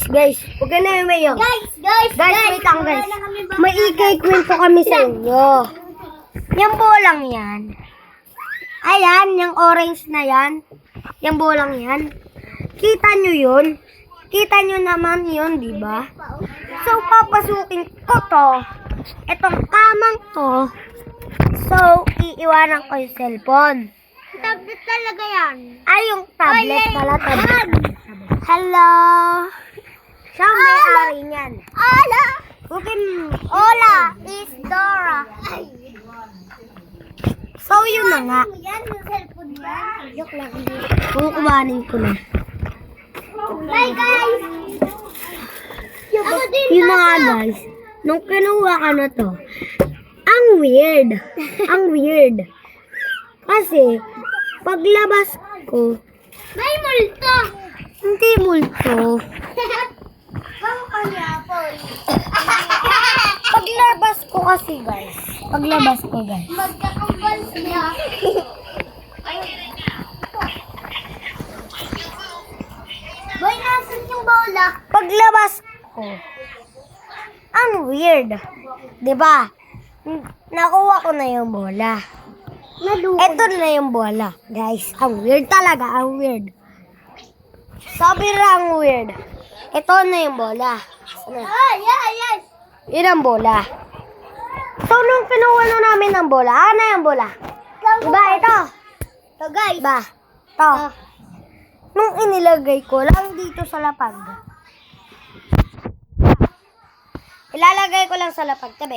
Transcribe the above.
Guys. Huwag ka na umayaw. Guys, wait lang guys. May ikikwento kami sa inyo. Yung bolang yan. Ayan, yung orange na yan. Yung bolang yan. Kita nyo yun? Kita nyo naman yun, di ba? So, papasukin ko to. Itong kamang to. So, iiwanan ko yung cellphone. Tablet talaga yan. Ay, yung tablet pala. Tablet. Hello. Siya ang may-ari niyan. Ala! Hola, is Dora. So, yun na nga. Yan yung cellphone yan. Joke lang. Kukubanin ko na. Bye guys! Ako din Yun na nga guys. Nung kinuha ka na to, ang weird. Ang weird. Kasi, paglabas ko, May multo! hindi multo. Bang kanya po. Paglabas ko kasi guys. Magkakambal siya. Boy, nasan yung bola? Paglabas ko, ang weird. Diba? Nakuha ko na yung bola. Ito na yung bola. Guys, ang weird talaga. Ang weird. Sobrang weird. Ito na yung bola. Sana? Yes! Yun ang bola. So, nung kinuha na namin ang bola, ano yung bola? Diba, ito. So guys, Diba? Ito. Nung inilagay ko lang dito sa lapag. Ilalagay ko lang sa lapag. Tabi.